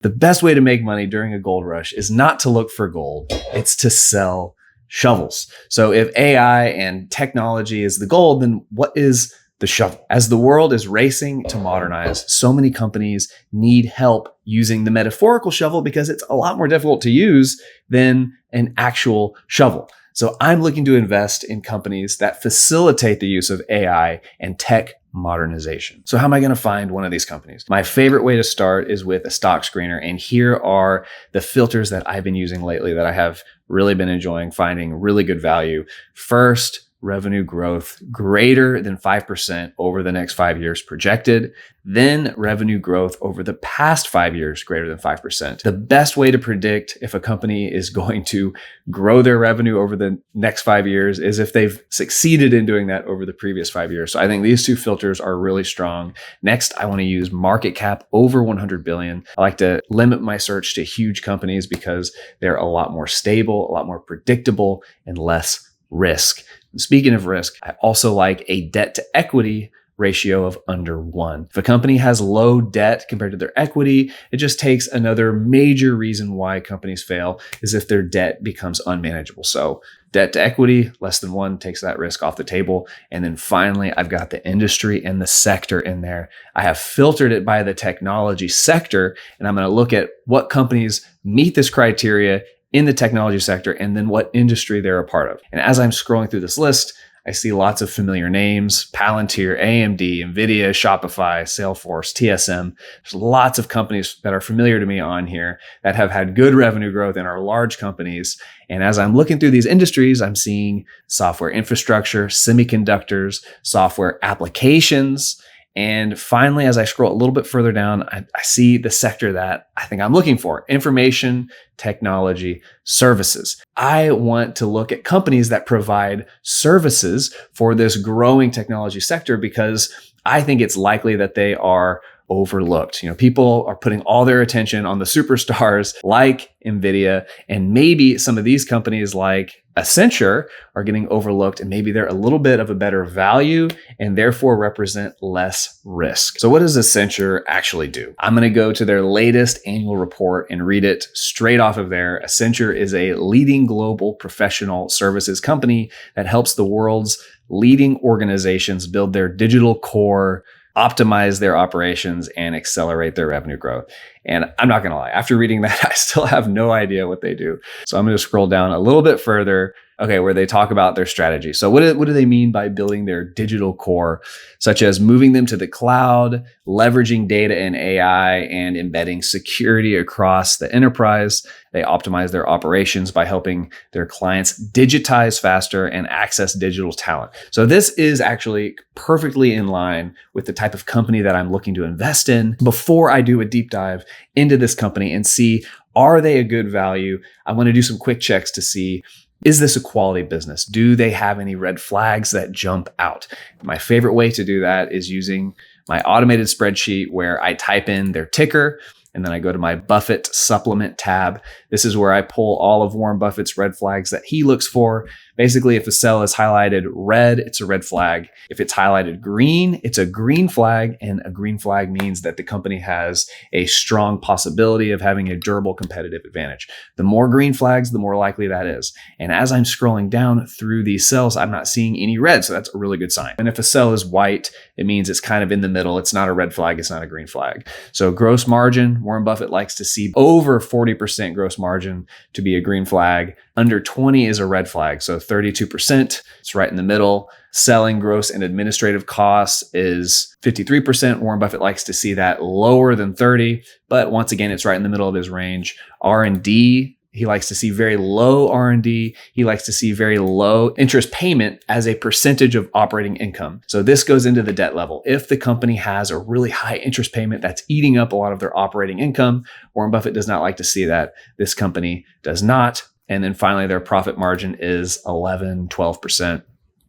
The best way to make money during a gold rush is not to look for gold, it's to sell shovels. So if AI and technology is the gold, then what is the shovel? As the world is racing to modernize, so many companies need help using the metaphorical shovel because it's a lot more difficult to use than an actual shovel. So I'm looking to invest in companies that facilitate the use of AI and tech modernization. So how am I going to find one of these companies? My favorite way to start is with a stock screener. And here are the filters that I've been using lately that I have really been enjoying finding really good value. First, revenue growth greater than 5% over the next 5 years projected. Then revenue growth over the past 5 years greater than 5%. The best way to predict if a company is going to grow their revenue over the next 5 years is if they've succeeded in doing that over the previous 5 years. So I think these two filters are really strong. Next, I want to use market cap over 100 billion. I like to limit my search to huge companies because they're a lot more stable, a lot more predictable, and less risk. And speaking of risk, I also like a debt to equity ratio of under 1. If a company has low debt compared to their equity, it just takes another major reason why companies fail is if their debt becomes unmanageable. So debt to equity less than 1 takes that risk off the table. And then finally, I've got the industry and the sector in there. I have filtered it by the technology sector, and I'm going to look at what companies meet this criteria in the technology sector, and then what industry they're a part of. And as I'm scrolling through this list, I see lots of familiar names: Palantir, AMD, NVIDIA, Shopify, Salesforce, TSM. There's lots of companies that are familiar to me on here that have had good revenue growth and are large companies. And as I'm looking through these industries, I'm seeing software infrastructure, semiconductors, software applications. And finally, as I scroll a little bit further down, I see the sector that I think I'm looking for: information, technology, services. I want to look at companies that provide services for this growing technology sector because I think it's likely that they are overlooked. People are putting all their attention on the superstars like NVIDIA, and maybe some of these companies like Accenture are getting overlooked, and maybe they're a little bit of a better value and therefore represent less risk. So what does Accenture actually do? I'm going to go to their latest annual report and read it straight off of there. Accenture is a leading global professional services company that helps the world's leading organizations build their digital core, optimize their operations, and accelerate their revenue growth. And I'm not going to lie, after reading that, I still have no idea what they do. So I'm going to scroll down a little bit further, where they talk about their strategy. So what do they mean by building their digital core, such as moving them to the cloud, leveraging data and AI, and embedding security across the enterprise? They optimize their operations by helping their clients digitize faster and access digital talent. So this is actually perfectly in line with the type of company that I'm looking to invest in. Before I do a deep dive into this company and see, are they a good value, I want to do some quick checks to see, is this a quality business? Do they have any red flags that jump out? My favorite way to do that is using my automated spreadsheet where I type in their ticker, and then I go to my Buffett supplement tab. This is where I pull all of Warren Buffett's red flags that he looks for. Basically, if a cell is highlighted red, it's a red flag. If it's highlighted green, it's a green flag. And a green flag means that the company has a strong possibility of having a durable competitive advantage. The more green flags, the more likely that is. And as I'm scrolling down through these cells, I'm not seeing any red. So that's a really good sign. And if a cell is white, it means it's kind of in the middle. It's not a red flag. It's not a green flag. So gross margin, Warren Buffett likes to see over 40% gross margin to be a green flag. Under 20 is a red flag. So 32%, it's right in the middle. Selling, gross, and administrative costs is 53%. Warren Buffett likes to see that lower than 30, but once again, it's right in the middle of his range. R&D, he likes to see very low R&D. He likes to see very low interest payment as a percentage of operating income. So this goes into the debt level. If the company has a really high interest payment that's eating up a lot of their operating income, Warren Buffett does not like to see that. This company does not. And then finally, their profit margin is 11, 12%,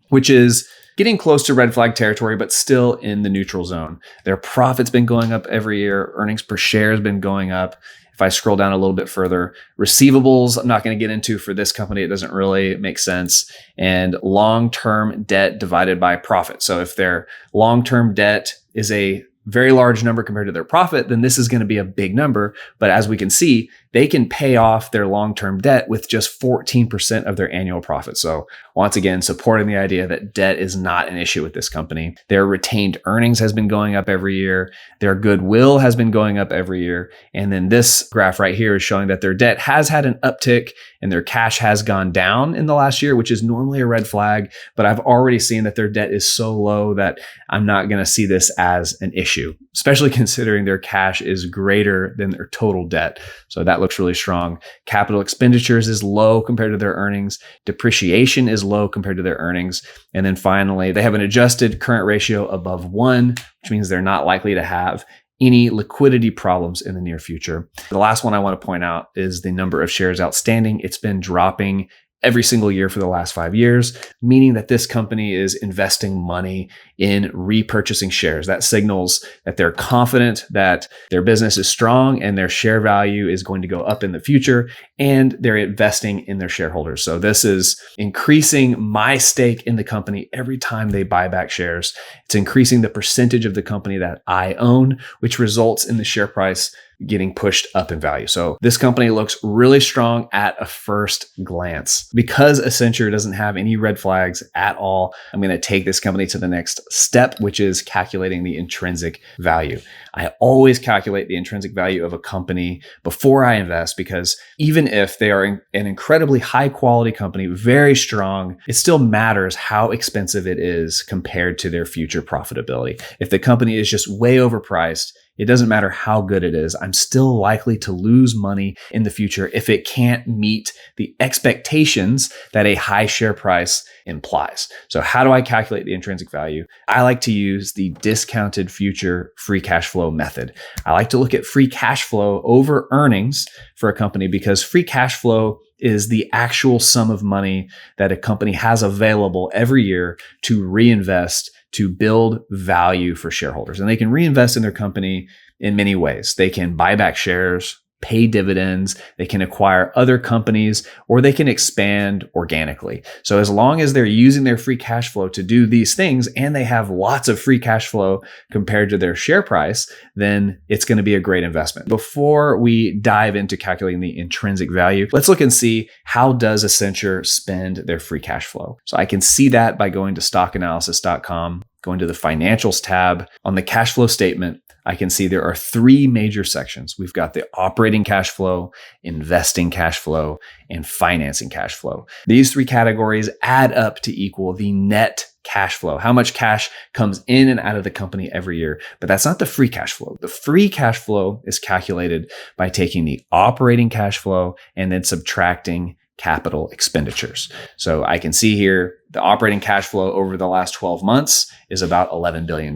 which is getting close to red flag territory, but still in the neutral zone. Their profit's been going up every year. Earnings per share has been going up. If I scroll down a little bit further, receivables, I'm not going to get into for this company. It doesn't really make sense. And long-term debt divided by profit. So if their long-term debt is a very large number compared to their profit, then this is going to be a big number. But as we can see, they can pay off their long-term debt with just 14% of their annual profit. So once again, supporting the idea that debt is not an issue with this company. Their retained earnings has been going up every year. Their goodwill has been going up every year. And then this graph right here is showing that their debt has had an uptick and their cash has gone down in the last year, which is normally a red flag. But I've already seen that their debt is so low that I'm not going to see this as an issue, especially considering their cash is greater than their total debt. So that looks really strong. Capital expenditures is low compared to their earnings. Depreciation is low compared to their earnings. And then finally, they have an adjusted current ratio above 1, which means they're not likely to have any liquidity problems in the near future. The last one I want to point out is the number of shares outstanding. It's been dropping every single year for the last 5 years, meaning that this company is investing money in repurchasing shares. That signals that they're confident that their business is strong and their share value is going to go up in the future, and they're investing in their shareholders. So this is increasing my stake in the company every time they buy back shares. It's increasing the percentage of the company that I own, which results in the share price getting pushed up in value. So this company looks really strong at a first glance. Because Accenture doesn't have any red flags at all, I'm going to take this company to the next step, which is calculating the intrinsic value. I always calculate the intrinsic value of a company before I invest, because even if they are an incredibly high quality company, very strong, it still matters how expensive it is compared to their future profitability. If the company is just way overpriced, it doesn't matter how good it is, I'm still likely to lose money in the future if it can't meet the expectations that a high share price implies. So how do I calculate the intrinsic value? I like to use the discounted future free cash flow method. I like to look at free cash flow over earnings for a company, because free cash flow is the actual sum of money that a company has available every year to reinvest to build value for shareholders. And they can reinvest in their company in many ways. They can buy back shares, pay dividends, they can acquire other companies, or they can expand organically. So as long as they're using their free cash flow to do these things and they have lots of free cash flow compared to their share price, then it's going to be a great investment. Before we dive into calculating the intrinsic value, let's look and see, how does Accenture spend their free cash flow? So I can see that by going to stockanalysis.com, going to the financials tab. On the cash flow statement, I can see there are 3 major sections. We've got the operating cash flow, investing cash flow, and financing cash flow. These 3 categories add up to equal the net cash flow, how much cash comes in and out of the company every year. But that's not the free cash flow. The free cash flow is calculated by taking the operating cash flow and then subtracting capital expenditures. So I can see here the operating cash flow over the last 12 months is about $11 billion.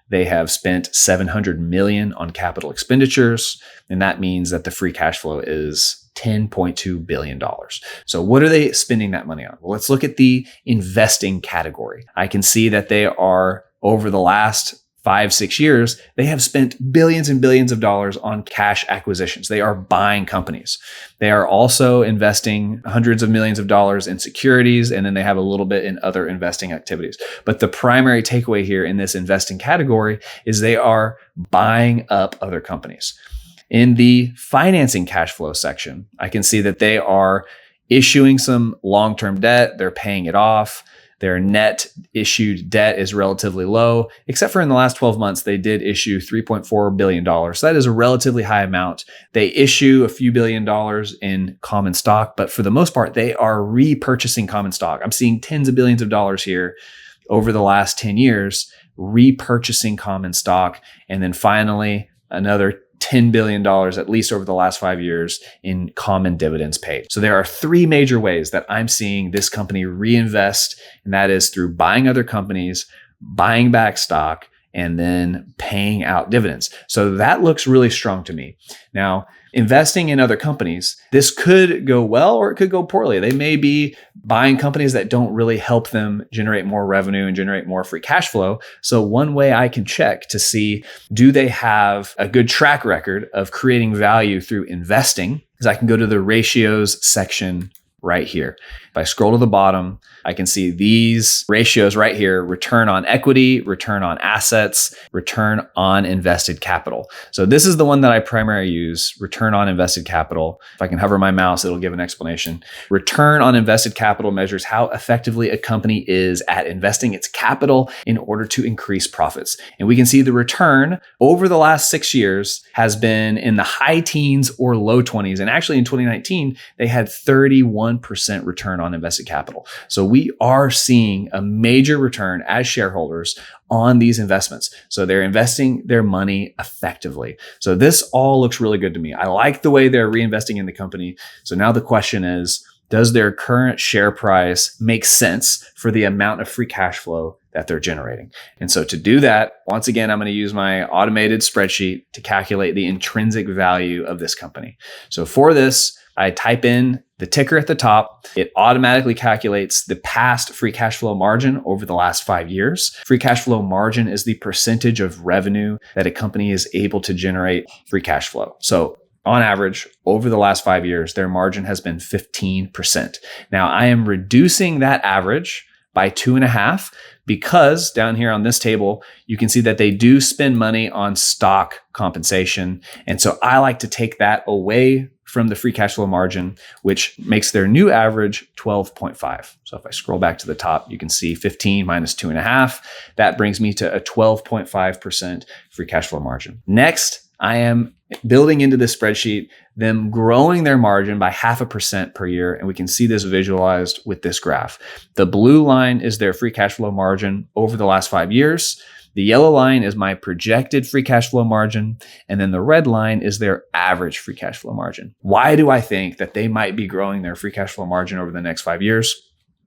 They have spent $700 million on capital expenditures, and that means that the free cash flow is $10.2 billion. So what are they spending that money on? Well, let's look at the investing category. I can see that they are, over the last 5-6 years, they have spent billions and billions of dollars on cash acquisitions. They are buying companies. They are also investing hundreds of millions of dollars in securities, and then they have a little bit in other investing activities. But the primary takeaway here in this investing category is they are buying up other companies. In the financing cash flow section, I can see that they are issuing some long-term debt. They're paying it off. Their net issued debt is relatively low, except for in the last 12 months, they did issue $3.4 billion. So that is a relatively high amount. They issue a few $1 billion in common stock, but for the most part, they are repurchasing common stock. I'm seeing tens of billions of dollars here over the last 10 years, repurchasing common stock. And then finally, another $10 billion, at least over the last 5 years, in common dividends paid. So there are 3 major ways that I'm seeing this company reinvest, and that is through buying other companies, buying back stock, and then paying out dividends. So that looks really strong to me. Now, investing in other companies, this could go well or it could go poorly. They may be buying companies that don't really help them generate more revenue and generate more free cash flow. So one way I can check to see, do they have a good track record of creating value through investing, is I can go to the ratios section right here. If I scroll to the bottom, I can see these ratios right here: return on equity, return on assets, return on invested capital. So this is the one that I primarily use, return on invested capital. If I can hover my mouse, it'll give an explanation. Return on invested capital measures how effectively a company is at investing its capital in order to increase profits. And we can see the return over the last 6 years has been in the high teens or low 20s. And actually in 2019, they had 31% return on invested capital. So we are seeing a major return as shareholders on these investments. So they're investing their money effectively. So this all looks really good to me. I like the way they're reinvesting in the company. So now the question is, does their current share price make sense for the amount of free cash flow that they're generating? And so to do that, once again, I'm going to use my automated spreadsheet to calculate the intrinsic value of this company. So for this, I type in the ticker at the top. It automatically calculates the past free cash flow margin over the last 5 years. Free cash flow margin is the percentage of revenue that a company is able to generate free cash flow. So on average, over the last 5 years, their margin has been 15%. Now, I am reducing that average by 2.5 because down here on this table, you can see that they do spend money on stock compensation. And so I like to take that away from the free cash flow margin, which makes their new average 12.5. So if I scroll back to the top, you can see 15 minus 2.5. That brings me to a 12.5% free cash flow margin. Next, I am building into this spreadsheet them growing their margin by 0.5% per year. And we can see this visualized with this graph. The blue line is their free cash flow margin over the last 5 years. The yellow line is my projected free cash flow margin. And then the red line is their average free cash flow margin. Why do I think that they might be growing their free cash flow margin over the next 5 years?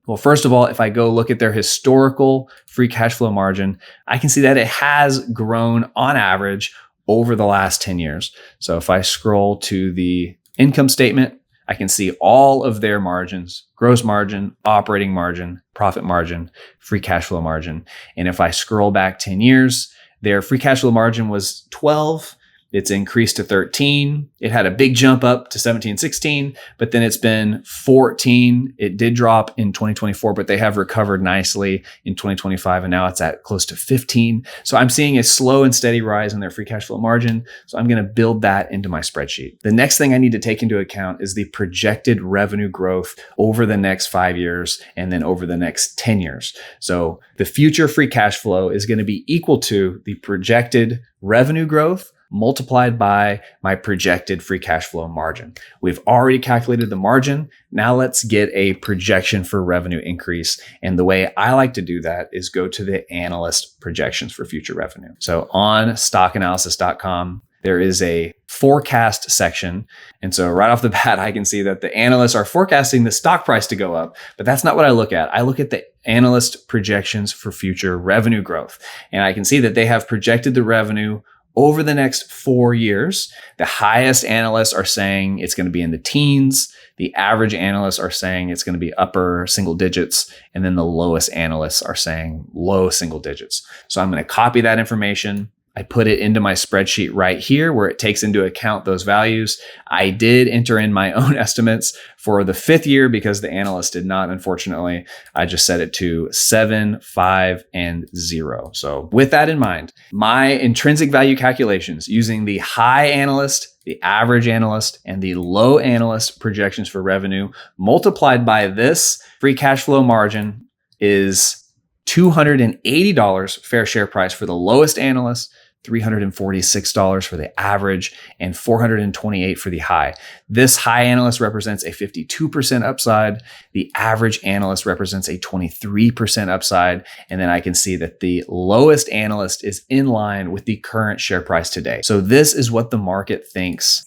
Well, first of all, if I go look at their historical free cash flow margin, I can see that it has grown on average over the last 10 years. So if I scroll to the income statement, I can see all of their margins: gross margin, operating margin, profit margin, free cash flow margin. And if I scroll back 10 years, their free cash flow margin was 12. It's increased to 13. It had a big jump up to 17, 16, but then it's been 14. It did drop in 2024, but they have recovered nicely in 2025. And now it's at close to 15. So I'm seeing a slow and steady rise in their free cash flow margin. So I'm going to build that into my spreadsheet. The next thing I need to take into account is the projected revenue growth over the next 5 years and then over the next 10 years. So the future free cash flow is going to be equal to the projected revenue growth multiplied by my projected free cash flow margin. We've already calculated the margin. Now let's get a projection for revenue increase. And the way I like to do that is go to the analyst projections for future revenue. So on stockanalysis.com, there is a forecast section. And so right off the bat, I can see that the analysts are forecasting the stock price to go up, but that's not what I look at. I look at the analyst projections for future revenue growth. And I can see that they have projected the revenue over the next 4 years. The highest analysts are saying it's going to be in the teens. The average analysts are saying it's going to be upper single digits. And then the lowest analysts are saying low single digits. So I'm going to copy that information. I put it into my spreadsheet right here where it takes into account those values. I did enter in my own estimates for the 5th year because the analyst did not, unfortunately. I just set it to 7, 5, and 0. So with that in mind, my intrinsic value calculations using the high analyst, the average analyst, and the low analyst projections for revenue multiplied by this free cash flow margin is $280 fair share price for the lowest analyst, $346 for the average, and $428 for the high. This high analyst represents a 52% upside. The average analyst represents a 23% upside. And then I can see that the lowest analyst is in line with the current share price today. So this is what the market thinks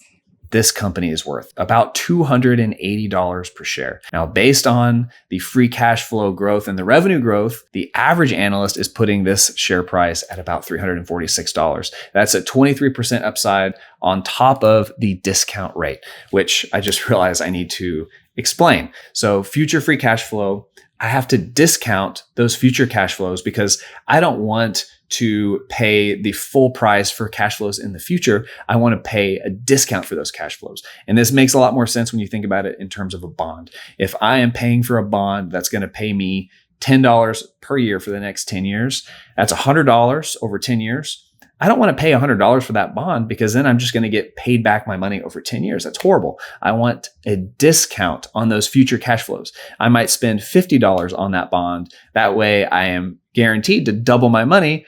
this company is worth, about $280 per share. Now, based on the free cash flow growth and the revenue growth, the average analyst is putting this share price at about $346. That's a 23% upside on top of the discount rate, which I just realized I need to explain. So future free cash flow, I have to discount those future cash flows because I don't want to pay the full price for cash flows in the future. I want to pay a discount for those cash flows. And this makes a lot more sense when you think about it in terms of a bond. If I am paying for a bond that's going to pay me $10 per year for the next 10 years, that's $100 over 10 years. I don't want to pay $100 for that bond because then I'm just going to get paid back my money over 10 years. That's horrible. I want a discount on those future cash flows. I might spend $50 on that bond. That way I am guaranteed to double my money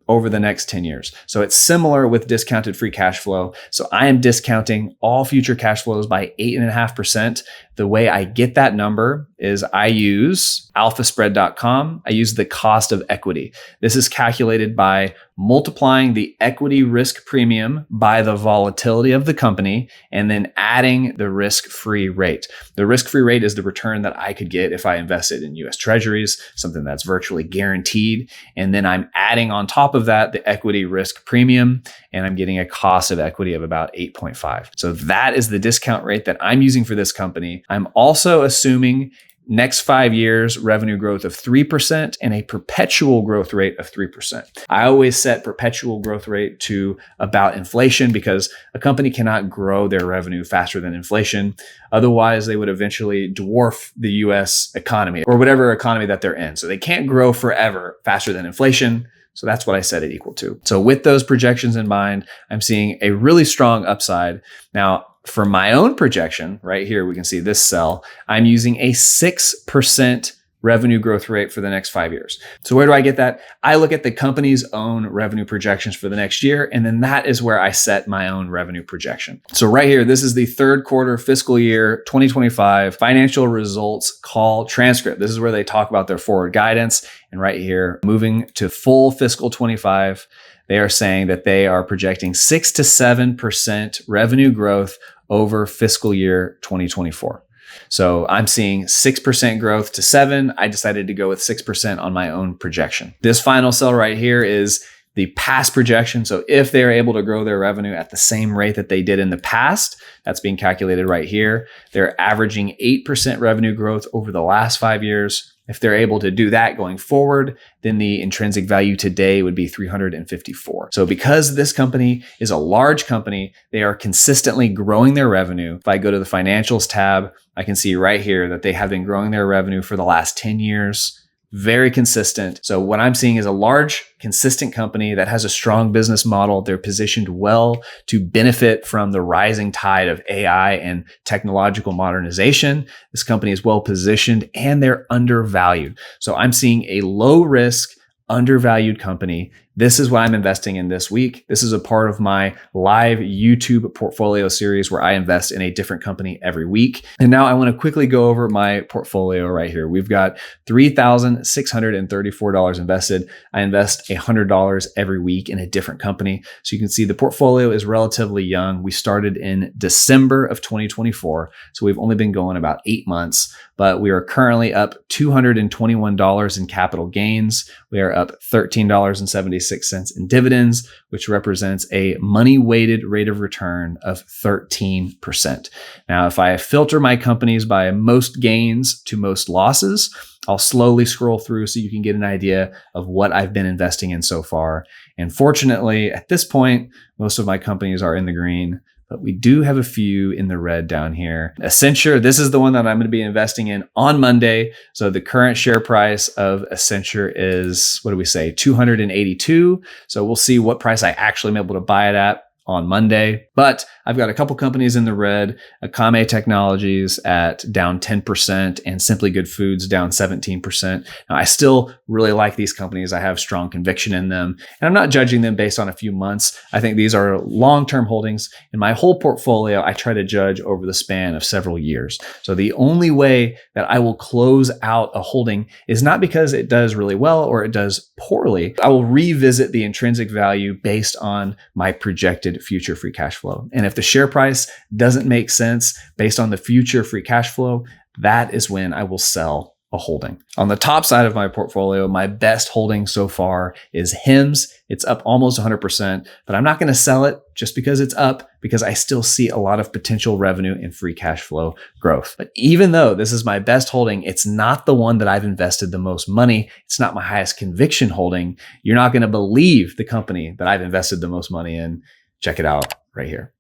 over the next 10 years. So it's similar with discounted free cash flow. So I am discounting all future cash flows by 8.5%. The way I get that number is I use alphaspread.com. I use the cost of equity. This is calculated by multiplying the equity risk premium by the volatility of the company and then adding the risk-free rate. The risk-free rate is the return that I could get if I invested in US Treasuries, something that's virtually guaranteed. And then I'm adding on top of that the equity risk premium, and I'm getting a cost of equity of about 8.5. So that is the discount rate that I'm using for this company. I'm also assuming next 5 years revenue growth of 3% and a perpetual growth rate of 3%. I always set perpetual growth rate to about inflation because a company cannot grow their revenue faster than inflation. Otherwise, they would eventually dwarf the US economy or whatever economy that they're in. So they can't grow forever faster than inflation. So that's what I set it equal to. So with those projections in mind, I'm seeing a really strong upside. Now, for my own projection, right here, we can see this cell, I'm using a 6% revenue growth rate for the next 5 years. So where do I get that? I look at the company's own revenue projections for the next year, and then that is where I set my own revenue projection. So right here, this is the third quarter fiscal year 2025 financial results call transcript. This is where they talk about their forward guidance. And right here, moving to full fiscal 25, they are saying that they are projecting 6 to 7% revenue growth over fiscal year 2024. So I'm seeing 6% growth to 7. I decided to go with 6% on my own projection. This final cell right here is the past projection. So if they're able to grow their revenue at the same rate that they did in the past, that's being calculated right here. They're averaging 8% revenue growth over the last 5 years. If they're able to do that going forward, then the intrinsic value today would be 354. So because this company is a large company, they are consistently growing their revenue. If I go to the financials tab, I can see right here that they have been growing their revenue for the last 10 years. Very consistent. So what I'm seeing is a large, consistent company that has a strong business model. They're positioned well to benefit from the rising tide of AI and technological modernization. This company is well positioned and they're undervalued. So I'm seeing a low risk, undervalued company. This is what I'm investing in this week. This is a part of my live YouTube portfolio series where I invest in a different company every week. And now I want to quickly go over my portfolio right here. We've got $3,634 invested. I invest $100 every week in a different company. So you can see the portfolio is relatively young. We started in December of 2024. So we've only been going about 8 months, but we are currently up $221 in capital gains. We are up $13.76 in dividends, which represents a money-weighted rate of return of 13%. Now, if I filter my companies by most gains to most losses, I'll slowly scroll through so you can get an idea of what I've been investing in so far. And fortunately, at this point, most of my companies are in the green, but we do have a few in the red down here. Accenture, this is the one that I'm going to be investing in on Monday. So the current share price of Accenture is, what do we say, 282. So we'll see what price I actually am able to buy it at on Monday. But I've got a couple companies in the red, Akame Technologies at down 10% and Simply Good Foods down 17%. Now, I still really like these companies. I have strong conviction in them, and I'm not judging them based on a few months. I think these are long-term holdings. In my whole portfolio, I try to judge over the span of several years. So the only way that I will close out a holding is not because it does really well or it does poorly. I will revisit the intrinsic value based on my projected future free cash flow. And if the share price doesn't make sense based on the future free cash flow, that is when I will sell a holding. On the top side of my portfolio, my best holding so far is HIMS. It's up almost 100%, but I'm not going to sell it just because it's up, because I still see a lot of potential revenue and free cash flow growth. But even though this is my best holding, it's not the one that I've invested the most money. It's not my highest conviction holding. You're not going to believe the company that I've invested the most money in. Check it out right here.